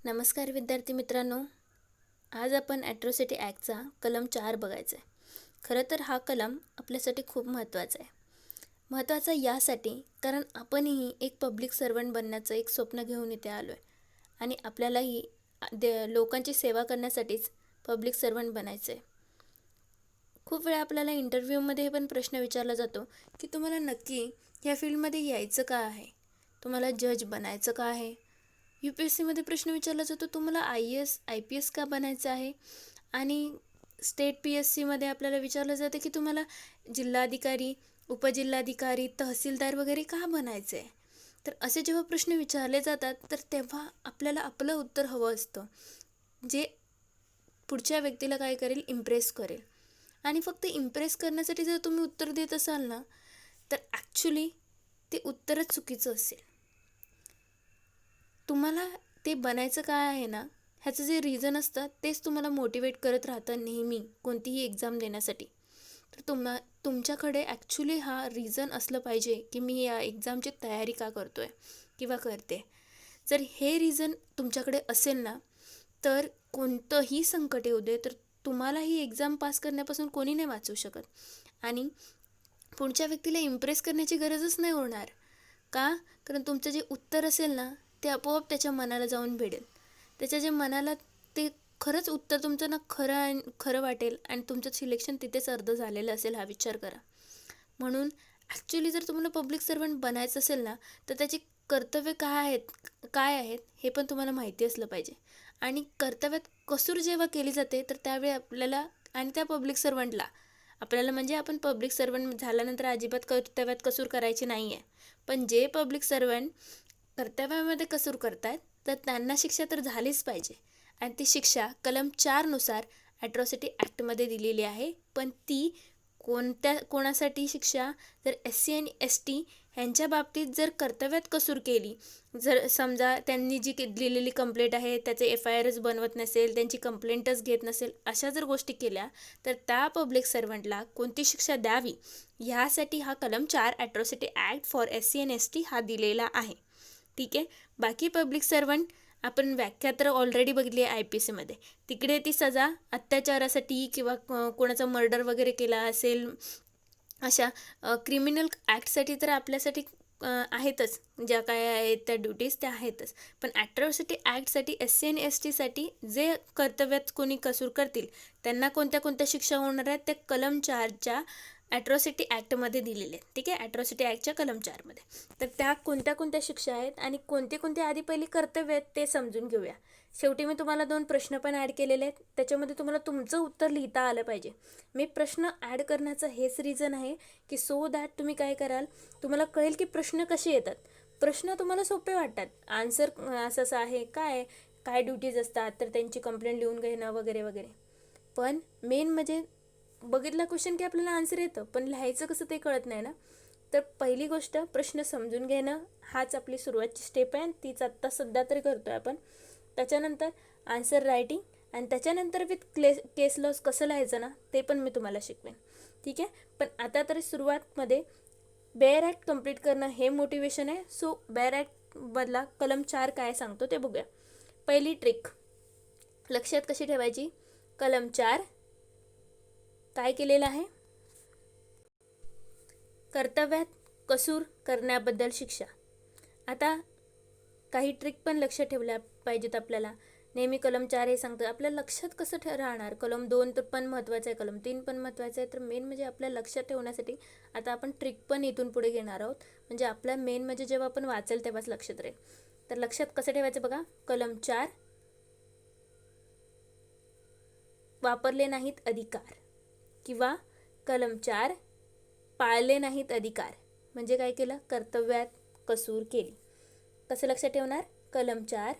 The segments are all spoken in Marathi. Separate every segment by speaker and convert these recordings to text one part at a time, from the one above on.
Speaker 1: नमस्कार विद्यार्थी मित्रांनो. आज आपण ॲट्रॉसिटी ॲक्टचा कलम 4 बघायचा आहे. खरं तर हा कलम आपल्यासाठी खूप महत्त्वाचा आहे. महत्त्वाचा यासाठी कारण आपणही एक पब्लिक सर्वंट बनण्याचं एक स्वप्न घेऊन इथे आलो आहे आणि आपल्यालाही लोकांची सेवा करण्यासाठीच पब्लिक सर्वंट बनायचं आहे. खूप वेळा आपल्याला इंटरव्ह्यूमध्ये पण प्रश्न विचारला जातो की तुम्हाला नक्की ह्या फील्डमध्ये यायचं का आहे, तुम्हाला जज बनायचं का आहे. UPSCमध्ये प्रश्न विचारला जातो तुम्हाला IAS IPS का बनायचं आहे. आणि स्टेट PSCमध्ये आपल्याला विचारलं जातं की तुम्हाला जिल्हाधिकारी, उपजिल्हाधिकारी, तहसीलदार वगैरे का बनायचं आहे. तर असे जेव्हा प्रश्न विचारले जातात तर तेव्हा आपल्याला आपलं उत्तर हवं असतं जे पुढच्या व्यक्तीला काय करेल, इम्प्रेस करेल. आणि फक्त इम्प्रेस करण्यासाठी जर तुम्ही उत्तर देत असाल ना तर ॲक्च्युली ते उत्तरच चुकीचं असेल. तुम्हाला ते बनायचं काय आहे ना, ह्याचं जे रिझन असतं तेच तुम्हाला मोटिवेट करत राहतं नेहमी कोणतीही एक्झाम देण्यासाठी. तर तुमच्याकडे ॲक्च्युली हा रिझन असलं पाहिजे की मी या एक्झामची तयारी का करतो आहे किंवा करते. जर हे रिझन तुमच्याकडे असेल ना तर कोणतंही संकट येऊ दे तर तुम्हाला ही एक्झाम पास करण्यापासून कोणी नाही वाचवू शकत. आणि पुढच्या व्यक्तीला इम्प्रेस करण्याची गरजच नाही होणार. का? कारण तुमचं जे उत्तर असेल ना ते आपोआप त्याच्या मनाला जाऊन भिडेल. त्याच्या जे मनाला ते खरंच उत्तर तुमचं ना खरं वाटेल आणि तुमचं सिलेक्शन तिथेच अर्ध झालेलं असेल हा विचार करा. म्हणून ॲक्च्युली जर तुम्हाला पब्लिक सर्वंट बनायचं असेल ना तर त्याची कर्तव्य काय आहेत हे पण तुम्हाला माहिती असलं पाहिजे. आणि कर्तव्यात कसूर जेव्हा केली जाते तर त्यावेळी आपल्याला आणि त्या पब्लिक सर्वंटला आपल्याला म्हणजे आपण पब्लिक सर्वंट झाल्यानंतर अजिबात कर्तव्यात कसूर करायची नाही आहे. पण जे पब्लिक सर्वंट कर्तव्यामध्ये कसूर करतायत तर त्यांना शिक्षा तर झालीच पाहिजे. आणि ती शिक्षा कलम 4 नुसार ॲट्रॉसिटी ॲक्टमध्ये दिलेली आहे. पण ती कोणासाठी शिक्षा, जर SC आणि ST ह्यांच्या बाबतीत जर कर्तव्यात कसूर केली, जर समजा त्यांनी जी लिहिलेली कंप्लेंट आहे त्याचे FIRच बनवत नसेल, त्यांची कंप्लेंटच घेत नसेल, अशा जर गोष्टी केल्या तर त्या पब्लिक सर्वंटला कोणती शिक्षा द्यावी ह्यासाठी हा कलम 4 ॲट्रॉसिटी ॲक्ट फॉर SC आणि ST हा दिलेला आहे. ठीक आहे. बाकी पब्लिक सर्वंट आपण व्याख्या तर ऑलरेडी बघितली आहे IPSCमध्ये. तिकडे ती सजा अत्याचारासाठी किंवा कोणाचा मर्डर वगैरे केला असेल अशा क्रिमिनल ॲक्टसाठी तर आपल्यासाठी आहेतच, ज्या काय आहेत त्या ड्युटीज त्या आहेतच. पण ॲट्रॉसिटी ॲक्टसाठी SC आणि STसाठी जे कर्तव्यात कोणी कसूर करतील त्यांना कोणत्या कोणत्या शिक्षा होणार आहेत त्या कलम 4च्या ॲट्रॉसिटी ॲक्टमध्ये दिलेले आहेत. ठीक आहे, ॲट्रॉसिटी ॲक्टच्या कलम 4मध्ये. तर त्या कोणत्या कोणत्या शिक्षा आहेत आणि कोणते कोणते आधी पहिली कर्तव्य आहेत ते समजून घेऊया. शेवटी मी तुम्हाला 2 प्रश्न पण ॲड केलेले आहेत, त्याच्यामध्ये तुम्हाला तुमचं उत्तर लिहिता आलं पाहिजे. मी प्रश्न ॲड करण्याचं हेच रिझन आहे की सो दॅट तुम्ही काय कराल, तुम्हाला कळेल की प्रश्न कसे येतात. प्रश्न तुम्हाला सोपे वाटतात, आन्सर असं आहे काय काय ड्युटीज असतात तर त्यांची कंप्लेंट लिहून घेणं वगैरे वगैरे. पण मेन म्हणजे बघितला क्वेश्चन की आपल्याला आन्सर येतं पण लिहायचं कसं ते कळत नाही ना. तर पहिली गोष्ट प्रश्न समजून घेणं हाच आपली सुरुवातची स्टेप आहे आणि तीच आत्ता सध्या तरी करतो आहे आपण. त्याच्यानंतर आन्सर रायटिंग आणि त्याच्यानंतर विथ केस लॉस कसं लिहायचं ना ते पण मी तुम्हाला शिकवेन. ठीक आहे. पण आता तरी सुरुवातमध्ये बेअर ॲक्ट कंप्लीट करणं हे मोटिवेशन आहे. सो बेअर ॲक्ट बदला कलम 4 काय सांगतो ते बघूया. पहिली ट्रिक लक्षात कशी ठेवायची, कलम 4 काय केलेलं आहे, कर्तव्यात कसूर करण्याबद्दल शिक्षा. आता काही ट्रिक पण लक्षात ठेवल्या पाहिजेत आपल्याला. नेहमी कलम 4 हे सांगतं, आपल्या लक्षात कसं राहणार. कलम 2 तर पण महत्त्वाचं आहे, कलम 3 पण महत्त्वाचं आहे. तर मेन म्हणजे आपल्या लक्षात ठेवण्यासाठी आता आपण ट्रिक पण इथून पुढे घेणार आहोत. म्हणजे आपल्या मेन म्हणजे जेव्हा आपण वाचेल तेव्हाच लक्षात राहील. तर लक्षात कसं ठेवायचं बघा, कलम 4 वापरले नाहीत अधिकार किंवा कलम 4 पाळले नाहीत अधिकार म्हणजे काय केलं, कर्तव्यात कसूर केली. कसं लक्षात ठेवणार, कलम 4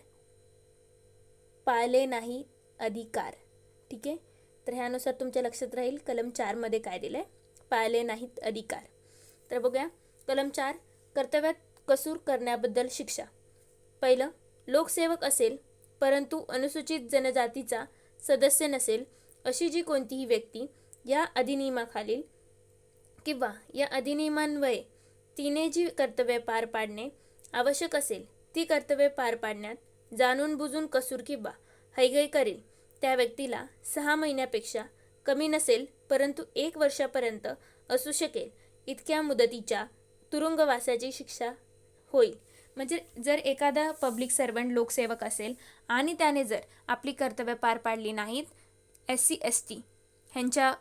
Speaker 1: पाळले नाही अधिकार. ठीक आहे. तर ह्यानुसार तुमच्या लक्षात राहील कलम 4मध्ये काय दिलं आहे, पाळले नाहीत अधिकार. तर बघूया कलम 4 कर्तव्यात कसूर करण्याबद्दल शिक्षा. पहिलं, लोकसेवक असेल परंतु अनुसूचित जनजातीचा सदस्य नसेल अशी जी कोणतीही व्यक्ती या अधिनियमाखालील किंवा या अधिनियमान्वये तिने जी कर्तव्ये पार पाडणे आवश्यक असेल ती कर्तव्ये पार पाडण्यात जाणून बुजून कसूर किंवा हैगय करेल त्या व्यक्तीला 6 महिन्यापेक्षा कमी नसेल परंतु 1 वर्षापर्यंत असू शकेल इतक्या मुदतीच्या तुरुंगवासाची शिक्षा होईल. म्हणजे जर एखादा पब्लिक सर्वंट लोकसेवक असेल आणि त्याने जर आपली कर्तव्य पार पाडली नाहीत, SC ST ह्यांच्या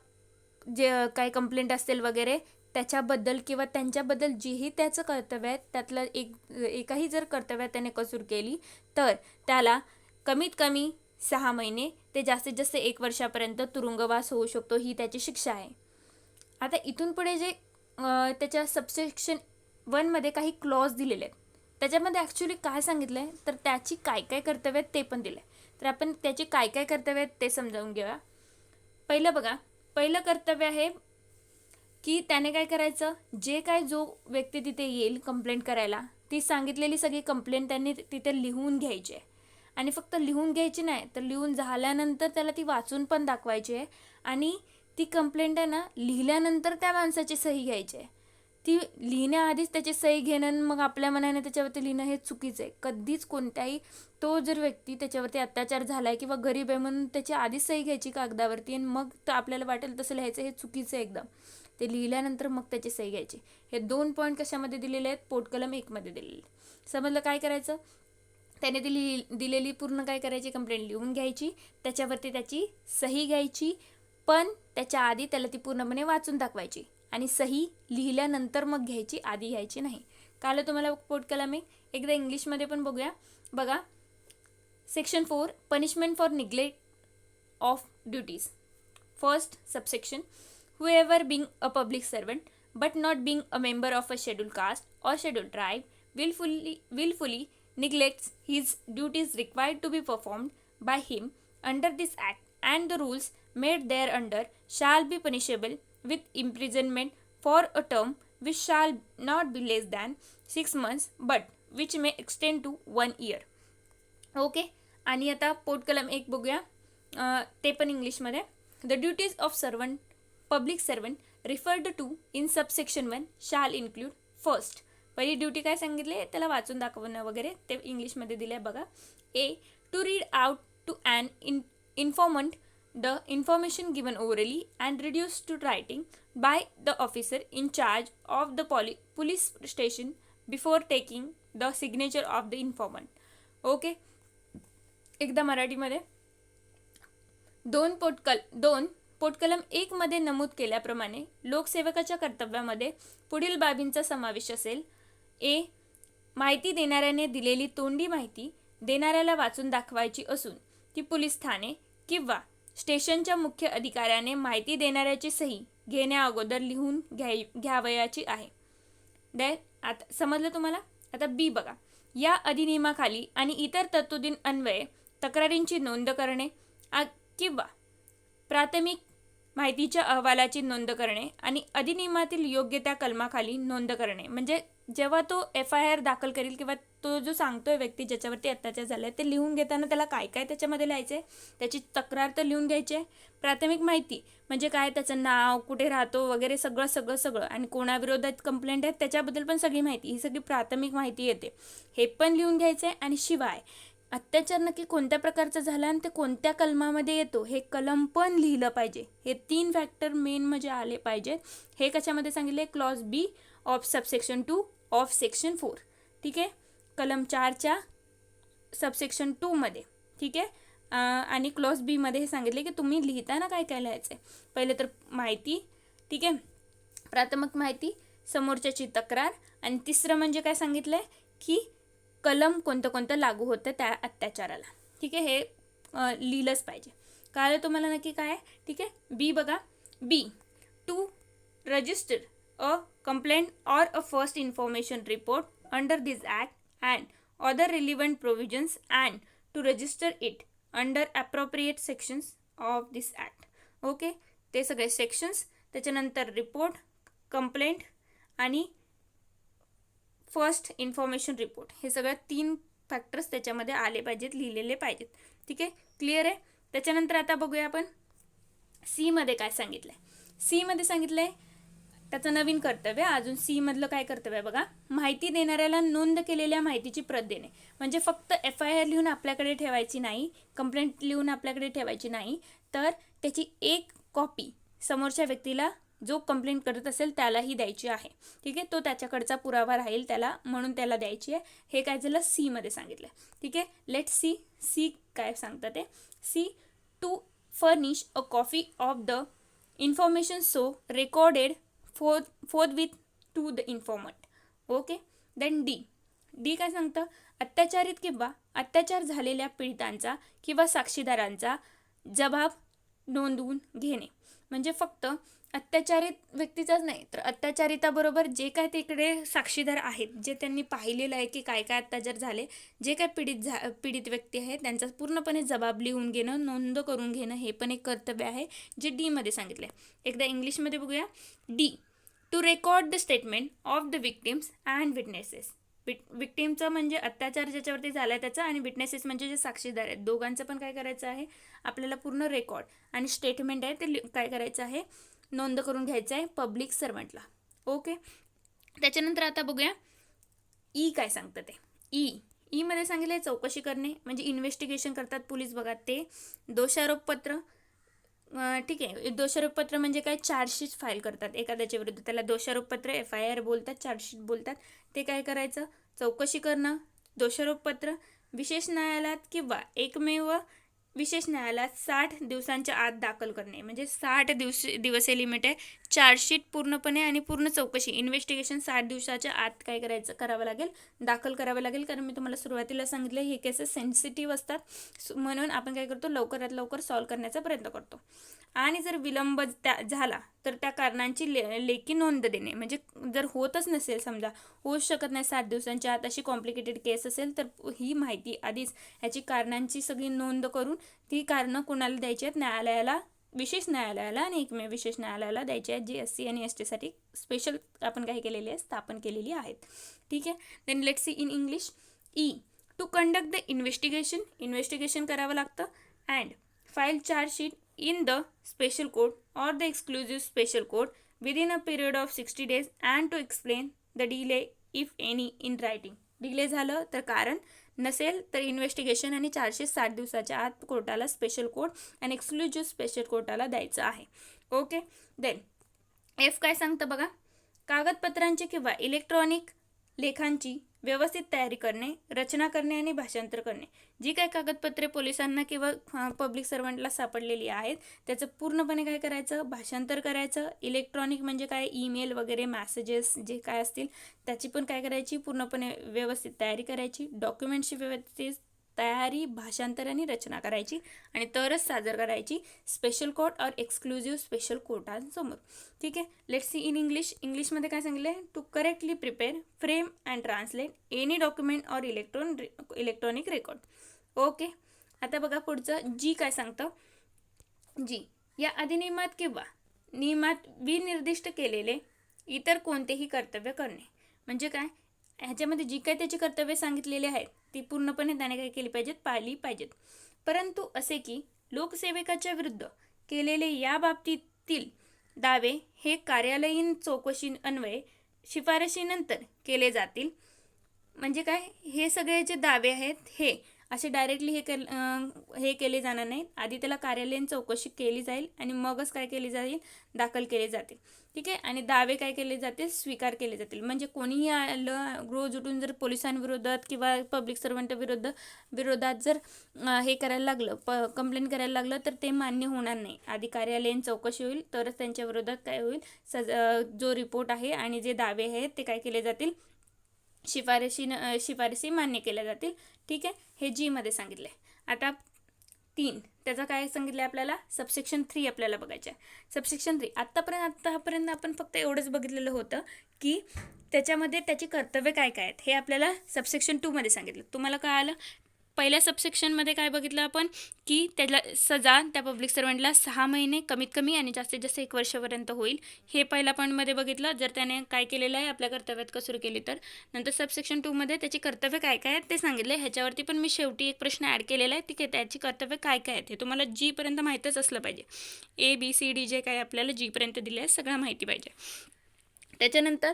Speaker 1: जे काही कंप्लेंट असतील वगैरे त्याच्याबद्दल किंवा त्यांच्याबद्दल जेही त्याचं कर्तव्य आहे त्यातलं एकाही जर कर्तव्यात त्याने कसूर केली तर त्याला कमीत कमी 6 महिने ते जास्तीत जास्त 1 वर्षापर्यंत तुरुंगवास होऊ शकतो, ही त्याची शिक्षा आहे. आता इथून पुढे जे त्याच्या सबसेक्शन 1 मध्ये काही क्लॉज दिलेले आहेत त्याच्यामध्ये ॲक्च्युली काय सांगितलं आहे तर त्याची काय काय कर्तव्य आहेत ते पण दिलं आहे. तर आपण त्याची काय काय कर्तव्य आहेत ते समजावून घेऊया. पहिलं बघा, पहिलं कर्तव्य आहे की त्याने काय करायचं, जे काय जो व्यक्ती तिथे येईल कंप्लेंट करायला ती सांगितलेली सगळी कंप्लेंट त्यांनी तिथे लिहून घ्यायची आहे. आणि फक्त लिहून घ्यायची नाही तर लिहून झाल्यानंतर त्याला ती वाचून पण दाखवायची आहे. आणि ती कंप्लेंट आहे ना लिहिल्यानंतर त्या माणसाची सही घ्यायची आहे. ती लिहिण्याआधीच त्याची सही घेणं मग आपल्या मनाने त्याच्यावरती लिहिणं हे चुकीचं आहे. कधीच कोणत्याही तो जर व्यक्ती त्याच्यावरती अत्याचार झाला आहे किंवा गरीब आहे म्हणून त्याची आधीच सही घ्यायची कागदावरती आणि मग तर आपल्याला वाटेल तसं लिहायचं हे चुकीचं आहे एकदम. ते लिहिल्यानंतर मग त्याची सही घ्यायची. हे 2 पॉईंट कशामध्ये दिलेले आहेत, पोटकलम 1 मध्ये दिलेले. समजलं काय करायचं, त्याने दिलेली पूर्ण काय करायची कंप्लेंट लिहून घ्यायची, त्याच्यावरती त्याची सही घ्यायची, पण त्याच्या आधी त्याला ती पूर्णपणे वाचून दाखवायची आणि सही लिहिल्यानंतर मग घ्यायची, आधी घ्यायची नाही. काल तुम्हाला पोटकलम एकदा इंग्लिशमध्ये पण बघूया. बघा, section 4 punishment for neglect of duties. First subsection, whoever being a public servant but not being a member of a scheduled caste or scheduled tribe willfully neglects his duties required to be performed by him under this act and the rules made thereunder shall be punishable with imprisonment for a term which shall not be less than 6 months but which may extend to 1 year. Okay, आणि आता पोटकलम 1 बघूया, ते पण इंग्लिशमध्ये. The duties of public servant referred to in subsection 1 shall include. First, पहिली ड्युटी काय सांगितले त्याला वाचून दाखवणं वगैरे ते इंग्लिशमध्ये दिलं आहे बघा. A, to read out to an informant the information given orally and reduce to writing by the officer in charge of the police station before taking the signature of the informant. Okay, एकदा मराठीमध्ये. 2 पोटकलम 1 मध्ये नमूद केल्याप्रमाणे लोकसेवकाच्या कर्तव्यामध्ये पुढील बाबींचा समावेश असेल. ए, माहिती देणाऱ्याने दिलेली तोंडी माहिती देणाऱ्याला वाचून दाखवायची असून ती पोलीस ठाणे किंवा स्टेशनच्या मुख्य अधिकाऱ्याने माहिती देणाऱ्याची सही घेण्या अगोदर लिहून घ्यावयाची आहे. आता समजलं तुम्हाला. आता बी बघा, या अधिनियमाखाली आणि इतर तरतुदीं अन्वये तक्रारींची नोंद करणे किंवा प्राथमिक माहितीच्या अहवालाची नोंद करणे आणि अधिनियमातील योग्य त्या कलमाखाली नोंद करणे. म्हणजे जेव्हा तो FIR दाखल करेल किंवा तो जो सांगतोय व्यक्ती ज्याच्यावरती अत्याचार झाला आहे ते लिहून घेताना त्याला काय काय त्याच्यामध्ये लिहायचं आहे, त्याची तक्रार तर लिहून घ्यायची आहे. प्राथमिक माहिती म्हणजे काय, त्याचं नाव, कुठे राहतो वगैरे सगळं आणि कोणाविरोधात कंप्लेंट आहे त्याच्याबद्दल पण सगळी माहिती, ही सगळी प्राथमिक माहिती येते, हे पण लिहून घ्यायचं आहे. आणि शिवाय अत्याचार नक्की कोणत्या प्रकारचा झाला आणि ते कोणत्या कलमामध्ये येतो हे कलम पण लिहिलं पाहिजे. हे 3 फॅक्टर मेन म्हणजे आले पाहिजेत. हे कशामध्ये सांगितले, clause B of subsection 2 of section 4. ठीक आहे, कलम 4च्या सबसेक्शन 2 मध्ये. ठीक आहे, आणि क्लॉज B मध्ये हे सांगितले की तुम्ही लिहिताना काय काय लिहायचं आहे. पहिले तर माहिती, ठीक आहे, प्राथमिक माहिती, समोरच्याची तक्रार, आणि तिसरं म्हणजे काय सांगितलं आहे की कलम कोणतं लागू होतं त्या अत्याचाराला. ठीक आहे, हे लिहिलंच पाहिजे. कळलं तुम्हाला नक्की काय आहे. ठीक आहे, बी बघा. B, to register a complaint or a first information report under this act and other relevant provisions and to register it under appropriate sections of this act. Okay, ते सगळे सेक्शन्स, त्याच्यानंतर रिपोर्ट, कंप्लेंट आणि फर्स्ट इन्फॉर्मेशन रिपोर्ट, हे सगळं 3 फॅक्टर्स त्याच्यामध्ये आले पाहिजेत, लिहिलेले पाहिजेत. ठीक आहे, क्लिअर आहे. त्याच्यानंतर आता बघूया आपण सी मध्ये काय सांगितलं आहे. सी मध्ये सांगितलं आहे त्याचं नवीन कर्तव्य. अजून सी मधलं काय कर्तव्य आहे बघा, माहिती देणाऱ्याला नोंद केलेल्या माहितीची प्रत देणे. म्हणजे फक्त FIR लिहून आपल्याकडे ठेवायची नाही, कंप्लेंट लिहून आपल्याकडे ठेवायची नाही, तर त्याची एक कॉपी समोरच्या व्यक्तीला जो कंप्लेंट करत असेल त्यालाही द्यायची आहे. ठीक आहे, तो त्याच्याकडचा पुरावा राहील त्याला, म्हणून त्याला द्यायची आहे. हे काय झालं, सी मध्ये सांगितलं. ठीक आहे, लेट सी काय सांगतं ते. C, to furnish a copy of the information so recorded forthwith to the informant. Okay. Then D काय सांगतं, अत्याचारित किंवा अत्याचार झालेल्या पीडितांचा किंवा साक्षीदारांचा जबाब नोंदवून घेणे. म्हणजे फक्त अत्याचारित व्यक्तीचाच नाही, तर अत्याचारिताबरोबर जे काय तिकडे साक्षीदार आहेत, जे त्यांनी पाहिलेलं आहे की काय काय अत्याचार झाले, जे काय पीडित व्यक्ती आहेत त्यांचा पूर्णपणे जबाब लिहून घेणं, नोंद करून घेणं, हे पण एक कर्तव्य आहे जे डी मध्ये सांगितलं आहे. एकदा इंग्लिशमध्ये बघूया. D, to record the statement of the victims and witnesses. विक्टिमचं म्हणजे अत्याचार ज्याच्यावरती झाला आहे त्याचा, आणि विटनेसेस म्हणजे जे साक्षीदार आहेत, दोघांचं पण काय करायचं आहे आपल्याला पूर्ण रेकॉर्ड आणि स्टेटमेंट आहे ते काय करायचं आहे, नोंद करून घ्यायचं आहे पब्लिक सर्वंटला. ओके. त्याच्यानंतर आता बघूया ई काय सांगतं ते. ई मध्ये सांगितलं आहे चौकशी करणे, म्हणजे इन्व्हेस्टिगेशन करतात पोलीस बघा ते. दोषारोपपत्र. ठीक आहे, दोषारोपपत्र म्हणजे काय, चार्जशीट फाईल करतात एखाद्याच्या विरुद्ध, त्याला दोषारोपपत्र FIR बोलतात, चार्जशीट बोलतात. ते काय करायचं, चौकशी करणं. दोषारोपपत्र विशेष न्यायालयात किंवा एकमेव विशेष न्यायालयात 60 दिवसांच्या आत दाखल करणे. म्हणजे 60 दिवस हे लिमिट आहे. चार्जशीट पूर्णपणे आणि पूर्ण चौकशी इन्व्हेस्टिगेशन 60 दिवसाच्या आत काय करावं लागेल, दाखल करावं लागेल. कारण मी तुम्हाला सुरुवातीला सांगितलं हे केसेस सेन्सिटिव्ह असतात, म्हणून आपण काय करतो, लवकरात लवकर सॉल्व्ह करण्याचा प्रयत्न करतो. आणि जर विलंब झाला तर त्या कारणांची लेखी नोंद देणे. म्हणजे जर होतच नसेल, समजा होऊच शकत नाही 60 दिवसांच्या आत, अशी कॉम्प्लिकेटेड केस असेल, तर ही माहिती आधीच ह्याची कारणांची सगळी नोंद करून ती कारणं कुणाला द्यायची आहेत, न्यायालयाला, विशेष न्यायालयाला आणि एकमेव विशेष न्यायालयाला द्यायची आहेत, जी SC आणि ST साठी स्पेशल आपण काय केलेली आहे, स्थापन केलेली आहेत. ठीक आहे. Then let's see in English. E, to conduct the investigation करावं लागतं. And file chargesheet in the special court or the exclusive special court within a period of 60 days and to explain the delay if any in writing. Delay झालं तर कारण, नसेल तर इन्व्हेस्टिगेशन आणि चार्जशीट 60 दिवसाच्या आत कोर्टाला, स्पेशल कोर्ट आणि एक्सक्लुझिव्ह स्पेशल कोर्टाला द्यायचं आहे. ओके. देन F काय सांगतं बघा, कागदपत्रांची किंवा इलेक्ट्रॉनिक लेखांची व्यवस्थित तयारी करणे, रचना करणे आणि भाषांतर करणे. जी काही कागदपत्रे पोलिसांना किंवा पब्लिक सर्वंटला सापडलेली आहेत त्याचं पूर्णपणे काय करायचं, भाषांतर करायचं. इलेक्ट्रॉनिक म्हणजे काय, ईमेल वगैरे, मॅसेजेस जे काय असतील त्याची पण काय करायची, पूर्णपणे व्यवस्थित तयारी करायची. डॉक्युमेंटची व्यवस्थित तयारी, भाषांतर आणि रचना करायची आणि तरच सादर करायची special court or exclusive special कोर्टांसमोर. ठीक आहे. लेट्स सी इन इंग्लिशमध्ये काय सांगितलं आहे, to correctly prepare, frame and translate any document or electronic record. Okay. आता बघा पुढचं जी काय सांगतं. जी, या अधिनियमात किंवा नियमात विनिर्दिष्ट केलेले इतर कोणतेही कर्तव्य करणे. म्हणजे काय, ह्याच्यामध्ये जी काय त्याची कर्तव्य सांगितलेली आहेत ती पूर्णपणे त्याने काय केली पाहिजेत, पाळली पाहिजेत. परंतु असे की लोकसेवकाच्या विरुद्ध केलेले या बाबतीतील दावे हे कार्यालयीन चौकशी अन्वये शिफारशीनंतर केले जातील. म्हणजे काय, हे सगळे जे दावे आहेत हे असे डायरेक्टली हे केले जाणार नाहीत. आधी त्याला कार्यालयीन चौकशी केली जाईल आणि मगच काय केली जाईल, दाखल केले जातील. ठीक आहे. आणि दावे काय केले जातील, स्वीकार केले जातील. म्हणजे कोणीही आलं रोज उठून जर पोलिसांविरोधात किंवा पब्लिक सर्वंट विरोधात जर हे करायला लागलं, कंप्लेंट करायला लागलं, तर ते मान्य होणार नाही. आधी कार्यालयीन चौकशी होईल तरच त्यांच्या विरोधात काय होईल, जो रिपोर्ट आहे आणि जे दावे आहेत ते काय केले जातील, शिफारशी मान्य केल्या जातील. ठीक आहे. हे जी मध्ये सांगितलं आहे. आता 3 त्याचा काय सांगितलं आहे आपल्याला, सबसेक्शन 3 आपल्याला बघायचं आहे. सबसेक्शन 3 आत्तापर्यंत आपण फक्त एवढंच बघितलेलं होतं की त्याच्यामध्ये त्याची कर्तव्य काय काय आहेत, हे आपल्याला सबसेक्शन 2 मध्ये सांगितलं. तुम्हाला काय आलं, पहिल्या सबसेक्शनमध्ये काय बघितलं आपण की त्याला सजा त्या पब्लिक सर्वंटला 6 महिने कमीत कमी आणि जास्तीत जास्त 1 वर्षापर्यंत होईल. हे पहिल्या पॉईंटमध्ये बघितलं, जर त्याने काय केलेलं आहे, आपल्या कर्तव्यात कसूर केली तर. नंतर सबसेक्शन 2 मध्ये त्याची कर्तव्य काय काय आहेत ते सांगितले. ह्याच्यावरती पण मी शेवटी एक प्रश्न ॲड केलेला आहे. ठीक आहे, त्याची कर्तव्य काय काय आहेत हे तुम्हाला Gपर्यंत माहीतच असलं पाहिजे. ABCD जे काय आपल्याला Gपर्यंत दिले आहे सगळं माहिती पाहिजे. त्याच्यानंतर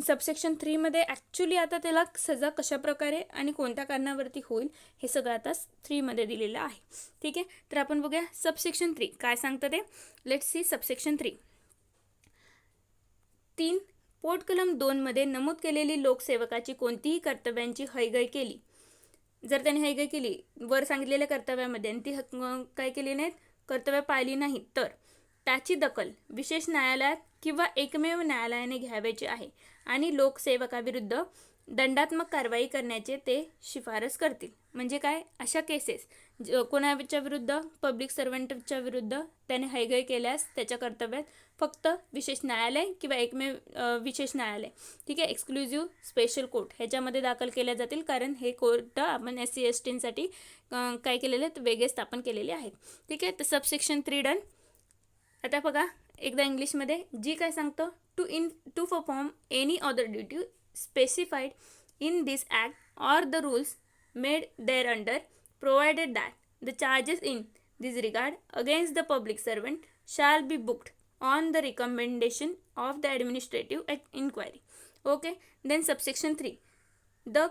Speaker 1: सबसेक्शन 3मध्ये ॲक्च्युली आता त्याला सजा कशाप्रकारे आणि कोणत्या कारणावरती होईल हे सगळं आता 3मध्ये दिलेलं आहे. ठीक आहे, तर आपण बघूया सबसेक्शन 3 काय सांगतं ते. लेट्स सी सबसेक्शन 3 पोटकलम 2मध्ये नमूद केलेली लोकसेवकाची कोणतीही कर्तव्यांची हयगय केली, जर त्याने हयगय केली वर सांगितलेल्या कर्तव्यामध्ये आणि ती काय केली नाहीत, कर्तव्य पाळली नाही, तर त्याची दखल विशेष न्यायालयात किंवा एकमेव न्यायालयाने घ्यावयाची आहे आणि लोकसेवकाविरुद्ध दंडात्मक कारवाई करण्याचे ते शिफारस करतील. म्हणजे काय, अशा केसेस कोणाच्या विरुद्ध, पब्लिक सर्वंटच्या विरुद्ध त्याने हयगय केल्यास त्याच्या कर्तव्यात फक्त विशेष न्यायालय किंवा एकमेव विशेष न्यायालय, ठीक आहे, एक्सक्लुझिव्ह स्पेशल कोर्ट ह्याच्यामध्ये दाखल केल्या जातील, कारण हे कोर्ट आपण SC STसाठी काय केलेले आहेत, वेगळे स्थापन केलेले आहेत. ठीक आहे, तर सबसेक्शन 3 डन. आता बघा एकदा इंग्लिशमध्ये जी काय सांगतो, to perform any other duty specified in this act or the rules made thereunder provided that the charges in this regard against the public servant shall be booked on the recommendation of the administrative inquiry. Okay, then subsection 3 the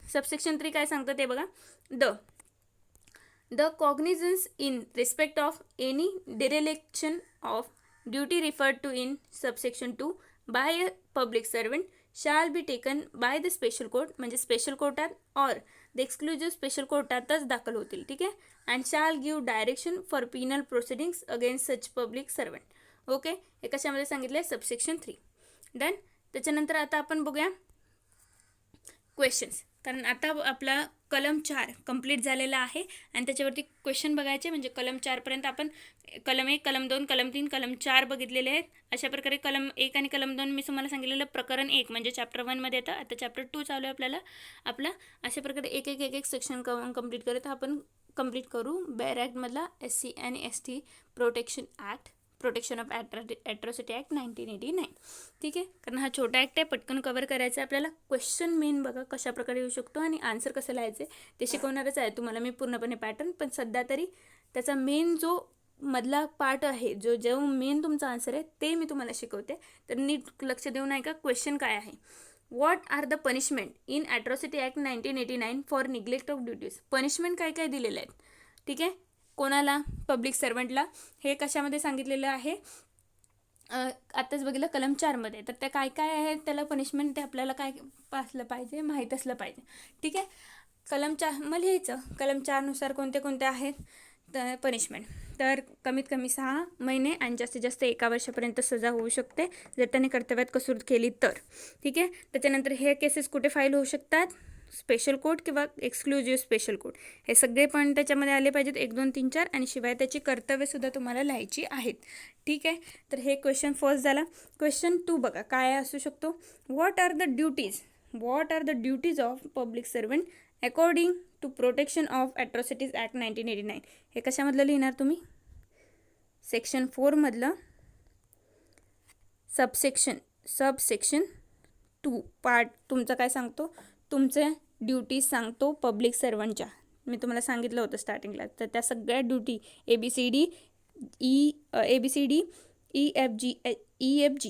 Speaker 1: subsection 3 काय सांगतं ते बघा. The cognizance in respect of any dereliction of duty referred to in subsection 2 by a public servant shall be taken by the special court, म्हणजे स्पेशल कोर्टात और द एक्सक्लुझिव्ह स्पेशल कोर्टातच दाखल होतील. ठीक आहे, and shall give direction for Pinal proceedings against such public servant. Okay, हे कशामध्ये सांगितलं आहे, सबसेक्शन 3 डन. त्याच्यानंतर आता आपण बघूया क्वेश्चन्स, कारण आता आपला कलम 4 कंप्लीट झालेला आहे आणि त्याच्यावरती क्वेश्चन बघायचे. म्हणजे कलम 4पर्यंत आपण कलम 1, कलम 2, कलम 3, कलम 4 बघितलेले आहेत. अशा प्रकारे कलम 1 आणि कलम 2 मी तुम्हाला सांगितलेलं प्रकरण 1 म्हणजे चॅप्टर 1मध्ये येतं. आता चॅप्टर 2 चालू आहे आपला अशा प्रकारे एक सेक्शन कंप्लीट करत आपण कंप्लीट करू. बेअर ॲक्टमधला SC आणि ST protection of atrocity act 1989. ठीक आहे, कारण हा छोटा ॲक्ट आहे, पटकन कवर करायचं आहे आपल्याला. क्वेश्चन मेन बघा कशा प्रकारे येऊ शकतो आणि आन्सर कसं लिहायचे ते शिकवणारच आहे तुम्हाला मी पूर्णपणे पॅटर्न. पण सध्या तरी त्याचा मेन जो मधला पार्ट आहे, जो मेन तुमचा आन्सर आहे ते मी तुम्हाला शिकवते. तर नीट लक्ष देऊन ऐका क्वेश्चन काय आहे. What are the punishment in atrocity act 1989 for neglect of duties. Punishment काय काय दिलेलं आहे. ठीक आहे, कोणाला, पब्लिक सर्वंटला. हे कशामध्ये सांगितलेलं आहे, आत्ताच बघितलं कलम 4मध्ये. तर त्या काय काय आहे त्याला पनिशमेंट ते आपल्याला काय असलं पाहिजे, माहीत असलं पाहिजे. ठीक आहे, कलम 4 मग लिहायचं. कलम 4नुसार कोणते कोणते आहेत तर पनिशमेंट. तर कमीत कमी 6 महिने आणि जास्तीत जास्त 1 वर्षापर्यंत सजा होऊ शकते जर त्याने कर्तव्यात कसूर केली तर. ठीक आहे, त्याच्यानंतर हे केसेस कुठे फाईल होऊ शकतात, स्पेशल कोर्ट किंवा एक्सक्लुझिव्ह स्पेशल कोर्ट. हे सगळे पण त्याच्यामध्ये आले पाहिजेत 1, 2, 3, 4 आणि शिवाय त्याची कर्तव्यसुद्धा तुम्हाला लिहायची आहेत. ठीक आहे, तर हे क्वेश्चन फर्स्ट झाला. क्वेश्चन 2 बघा काय असू शकतो. What are the duties of public servant according to protection of atrocities act 1989. हे कशामधलं लिहिणार तुम्ही, सेक्शन 4मधलं सबसेक्शन 2 पार्ट तुमचं काय सांगतो, तुमचे ड्युटीज सांगतो पब्लिक सर्वंटच्या. मी तुम्हाला सांगितलं होतं स्टार्टिंगला. तर त्या सगळ्या ड्युटी ABCD EFG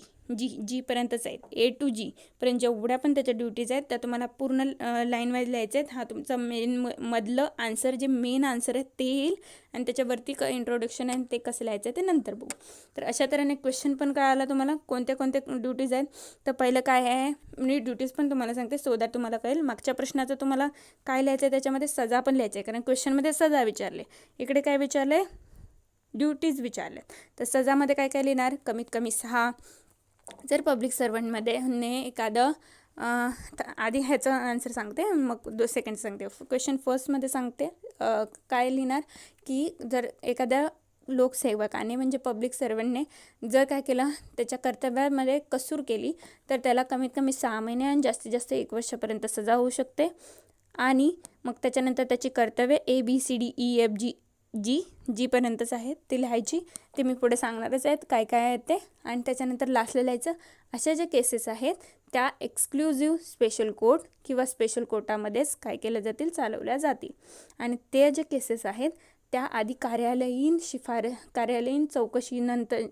Speaker 1: Gपर्यंतच आहेत, A to G पर्यंत जेवढ्या पण त्याच्या ड्युटीज आहेत त्या तुम्हाला पूर्ण लाईन वाईज लिहायचे आहेत. हा तुमचा मेन मधलं आन्सर, जे मेन आन्सर आहे ते येईल आणि त्याच्यावरती इंट्रोडक्शन आहे ते कसं लिहायचं आहे ते नंतर बघू. तर अशा तऱ्हेने क्वेश्चन पण काय आला तुम्हाला, कोणत्या ड्युटीज आहेत. तर पहिलं काय आहे, मी ड्युटीज पण तुम्हाला सांगते सो दॅट तुम्हाला कळेल. मागच्या प्रश्नाचं तुम्हाला काय लिहायचं आहे त्याच्यामध्ये सजा पण लिहायचं आहे, कारण क्वेश्चनमध्ये सजा विचारले, इकडे काय विचारले, ड्युटीज विचारले. तर सजामध्ये काय काय लिहिणार, कमीत कमी 6. जर पब्लिक सर्वंटमध्ये एखादं आधी ह्याचं आन्सर सांगते मग सेकंड सांगते. क्वेश्चन फर्स्टमध्ये सांगते काय लिहिणार की जर एखाद्या लोकसेवकाने म्हणजे पब्लिक सर्वंटने जर काय केलं, त्याच्या कर्तव्यामध्ये कसूर केली तर त्याला कमीत कमी 6 महिने आणि जास्तीत जास्त 1 वर्षापर्यंत सजा होऊ शकते. आणि मग त्याच्यानंतर त्याची कर्तव्य ABCD EFG Gपर्यंतच आहेत ते लिहायची. ते मी पुढे सांगणारच आहेत काय काय आहेत ते. आणि त्याच्यानंतर लास्टला लिहायचं अशा ज्या केसेस आहेत त्या एक्सक्लुझिव्ह स्पेशल कोर्ट किंवा स्पेशल कोर्टामध्येच काय केल्या जातील, चालवल्या जातील. आणि ते जे केसेस आहेत त्याआधी कार्यालयीन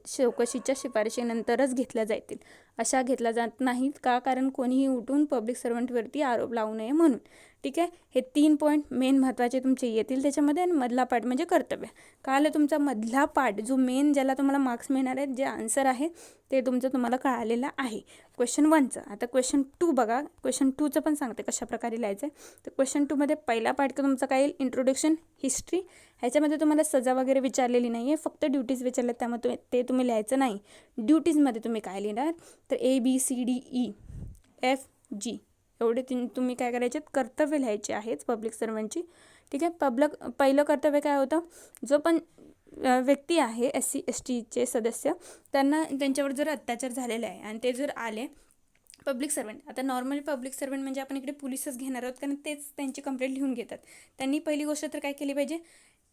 Speaker 1: चौकशीच्या शिफारशीनंतरच घेतल्या जातील. अशा घेतल्या जात नाहीत का? कारण कोणीही उठून पब्लिक सर्वंटवरती आरोप लावू नये म्हणून. ठीक आहे, हे 3 पॉईंट मेन महत्त्वाचे तुमचे येतील त्याच्यामध्ये. आणि मधला पार्ट म्हणजे कर्तव्य. कळालं तुमचा मधला पार्ट जो मेन ज्याला तुम्हाला मार्क्स मिळणार आहेत, जे आन्सर आहे ते तुम्हाला कळालेलं आहे क्वेश्चन 1चं. आता क्वेश्चन 2 बघा. क्वेश्चन 2चं पण सांगते कशा प्रकारे लिहायचं आहे. तर क्वेश्चन 2मध्ये पहिला पार्ट का तुमचा काय येईल? Introduction, history. ह्याच्यामध्ये तुम्हाला सजा वगैरे विचारलेली नाही आहे, फक्त ड्युटीज विचारले, त्यामुळे ते तुम्ही लिहायचं नाही. ड्युटीजमध्ये तुम्ही काय लिहिणार? तर ABCDEFG एवढे तुम्ही काय करायचे? कर्तव्य लिहायचे आहेत पब्लिक सर्वंटची. ठीक आहे. पहिलं कर्तव्य काय होतं? जो पण व्यक्ती आहे SC STचे सदस्य, त्यांच्यावर जर अत्याचार झालेला आहे आणि ते जर आले पब्लिक सर्वंट, आता नॉर्मली पब्लिक सर्वंट म्हणजे आपण इकडे पोलिसच घेणार आहोत, कारण तेच त्यांची कंप्लेंट लिहून घेतात. त्यांनी पहिली गोष्ट तर काय केली पाहिजे?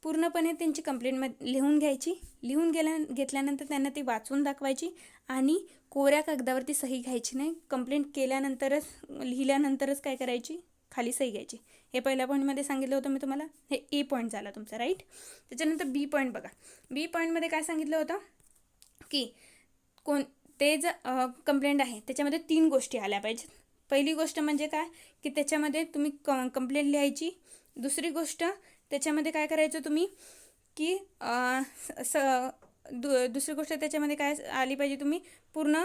Speaker 1: पूर्णपणे त्यांची कंप्लेंट लिहून घ्यायची. घेतल्यानंतर त्यांना ती वाचून दाखवायची आणि कोऱ्या कागदावरती सही घ्यायची नाही. कंप्लेंट लिहिल्यानंतरच काय करायची? खाली सही घ्यायची. हे पहिल्या पॉईंटमध्ये सांगितलं होतं मी तुम्हाला. हे A पॉईंट झाला तुमचा, राईट. त्याच्यानंतर B पॉईंट बघा. B पॉईंटमध्ये काय सांगितलं होतं की ते जर कंप्लेंट आहे त्याच्यामध्ये 3 गोष्टी आल्या पाहिजेत. पहिली गोष्ट म्हणजे काय की त्याच्यामध्ये तुम्ही कंप्लेंट लिहायची. दुसरी गोष्ट त्याच्यामध्ये काय करायचं तुम्ही की दुसरी गोष्ट त्याच्यामध्ये काय आली पाहिजे? तुम्ही पूर्ण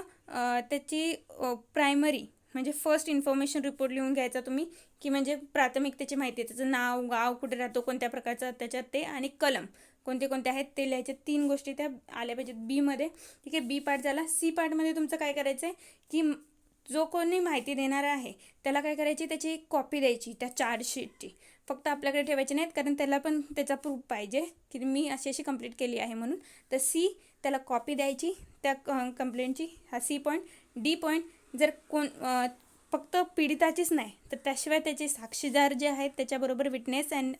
Speaker 1: त्याची प्रायमरी म्हणजे फर्स्ट इन्फॉर्मेशन रिपोर्ट लिहून घ्यायचा तुम्ही, की म्हणजे प्राथमिक त्याची माहिती आहे, त्याचं नाव, गाव, कुठे राहतो, कोणत्या प्रकारचं त्याच्यात ते, आणि कलम कोणते आहेत ते लिहायचे. 3 गोष्टी त्या आल्या पाहिजेत बीमध्ये. ठीक आहे, B पार्ट झाला. C पार्टमध्ये तुमचं काय करायचं आहे की जो कोणी माहिती देणारा आहे त्याला काय करायची? त्याची एक कॉपी द्यायची त्या चार्जशीटची. फक्त आपल्याकडे ठेवायची नाहीत, कारण त्याला पण त्याचा प्रूफ पाहिजे की मी अशी कंप्लीट केली आहे म्हणून. तर C त्याला कॉपी द्यायची त्या कंप्लेंटची. हा C पॉईंट. D पॉईंट, जर फक्त पीडिताचीच नाही तर त्याशिवाय त्याचे साक्षीदार जे आहेत त्याच्याबरोबर witness and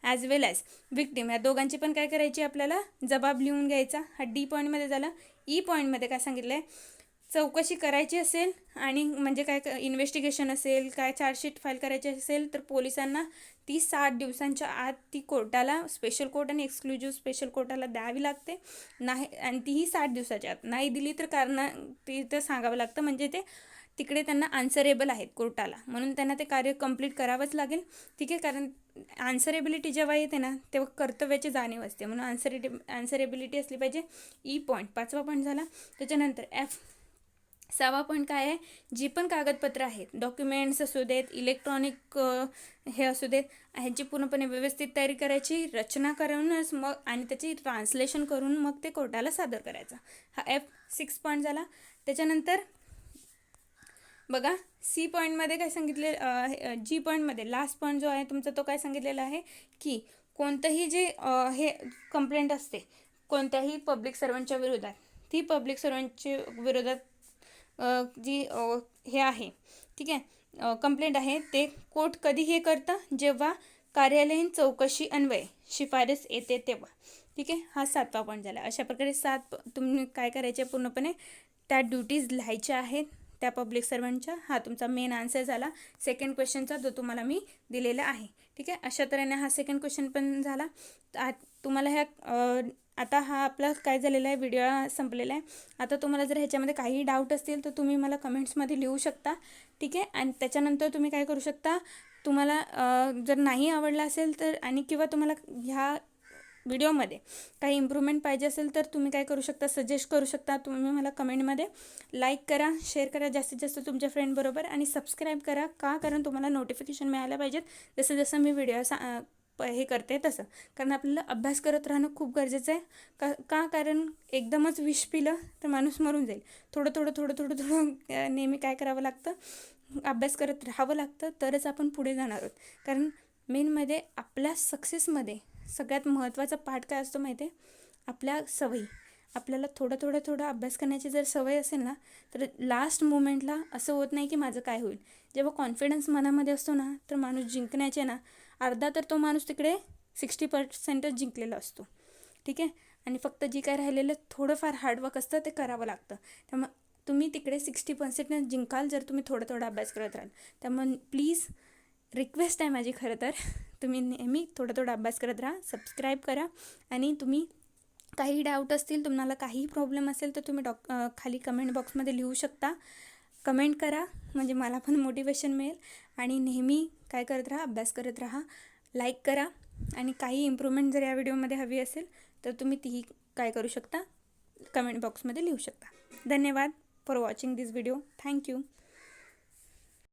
Speaker 1: as well as victim, या दोघांची पण काय करायची? आपल्याला जबाब लिहून घ्यायचा. हा D पॉईंटमध्ये झाला. E पॉईंटमध्ये काय सांगितलं आहे? चौकशी करायची असेल आणि म्हणजे काय इन्व्हेस्टिगेशन असेल, काय चार्जशीट फाईल करायची असेल, तर पोलिसांना ती 60 दिवसांच्या आत ती कोर्टाला, स्पेशल कोर्ट आणि एक्सक्लुझिव्ह स्पेशल कोर्टाला द्यावी लागते. नाही, आणि तीही 60 दिवसाच्या आत नाही दिली तर कारण तिथं सांगावं लागतं. म्हणजे ते तिकडे त्यांना आन्सरेबल आहेत कोर्टाला, म्हणून त्यांना ते कार्य कंप्लीट करावंच लागेल. ठीक आहे, कारण आन्सरेबिलिटी जेव्हा येते ना तेव्हा कर्तव्याची जाणीव असते, म्हणून आन्सरेबिलिटी असली पाहिजे. E पॉईंट 5वा पॉईंट झाला. त्याच्यानंतर F 6वा पॉईंट काय आहे? जी पण कागदपत्र आहेत, डॉक्युमेंट्स असू देत, इलेक्ट्रॉनिक हे असू देत, ह्याची पूर्णपणे व्यवस्थित तयारी करायची, रचना करूनच मग आणि त्याची ट्रान्सलेशन करून मग ते कोर्टाला सादर करायचं. हा F6 पॉईंट झाला. त्याच्यानंतर बघा C पॉईंटमध्ये काय सांगितले? G पॉईंटमध्ये लास्ट पॉईंट जो आहे तुमचा तो काय सांगितलेला आहे की कोणतंही जे हे कंप्लेंट असते कोणत्याही पब्लिक सर्वंटच्या विरोधात, ती पब्लिक सर्वंटच्या विरोधात जी हे आहे, ठीक आहे, कंप्लेंट आहे, ते कोर्ट कधी हे करतं? जेव्हा कार्यालयीन चौकशी अन्वये शिफारस येते तेव्हा. ठीक आहे, हा 7वा पॉईंट झाला. अशा प्रकारे तुम्ही काय करायचे? पूर्णपणे त्या ड्युटीज लिहायच्या आहेत त्या पब्लिक सर्वंटच्या. हा तुमचा मेन आन्सर झाला सेकंड क्वेश्चनचा, जो तुम्हाला मी दिलेला आहे. ठीक आहे, अशा तऱ्हेने हा सेकंड क्वेश्चन पण झाला. तुम्हाला ह्या आता हा आपला काय झालेला आहे? व्हिडिओ संपलेला आहे. आता तुम्हाला जर ह्याच्यामध्ये काही डाऊट असतील तर तुम्ही मला कमेंट्समध्ये लिहू शकता. ठीक आहे, आणि त्याच्यानंतर तुम्ही काय करू शकता? तुम्हाला जर नाही आवडला असेल तर आणि किंवा तुम्हाला ह्या व्हिडिओमध्ये काही इम्प्रूव्हमेंट पाहिजे असेल तर तुम्ही काय करू शकता? सजेस्ट करू शकता. तुम्ही मला कमेंटमध्ये लाईक करा, शेअर करा जास्तीत जास्त तुमच्या फ्रेंडबरोबर, आणि सबस्क्राईब करा. का? कारण तुम्हाला नोटिफिकेशन मिळायला पाहिजेत जसं जसं मी व्हिडिओ हे करते तसं. कारण आपल्याला अभ्यास करत राहणं खूप गरजेचं आहे. का? कारण एकदमच विष पिलं तर माणूस मरून जाईल. थोडं नेहमी काय करावं लागतं? अभ्यास करत राहावं लागतं, तरच आपण पुढे जाणार आहोत. कारण मेनमध्ये आपल्या सक्सेसमध्ये सगळ्यात महत्त्वाचा पार्ट काय असतो माहिती आहे? आपल्या सवयी. आपल्याला थोडं अभ्यास करण्याची जर सवय असेल ना तर लास्ट मोमेंटला असं होत नाही की माझं काय होईल. जेव्हा कॉन्फिडन्स मनामध्ये असतो ना तर माणूस जिंकण्याचे ना अर्धा तर तो माणूस तिकडे 60% जिंकलेला असतो. ठीक आहे, आणि फक्त जी काय राहिलेलं थोडंफार हार्डवर्क असतं ते करावं लागतं. त्यामुळे तुम्ही तिकडे 60% जिंकाल जर तुम्ही थोडा अभ्यास करत राहाल. त्यामुळे प्लीज
Speaker 2: रिक्वेस्ट आहे माझी खरं तर, तुम्ही नेहमी थोडा थोडा अभ्यास करत राहा, सबस्क्राईब करा. आणि तुम्ही काही डाऊट असतील, तुम्हाला काही प्रॉब्लेम असेल तर तुम्ही खाली कमेंट बॉक्समध्ये लिहू शकता. कमेंट करा, म्हणजे मला पण मोटिवेशन मिळेल. आणि नेहमी काय करत राहा, अभ्यास करत राहा. लाईक करा. आणि काही इम्प्रूव्हमेंट जर या व्हिडिओमध्ये हवी असेल तर तुम्ही तीही काय करू शकता, कमेंट बॉक्समध्ये लिहू शकता. धन्यवाद for watching this video. Thank you.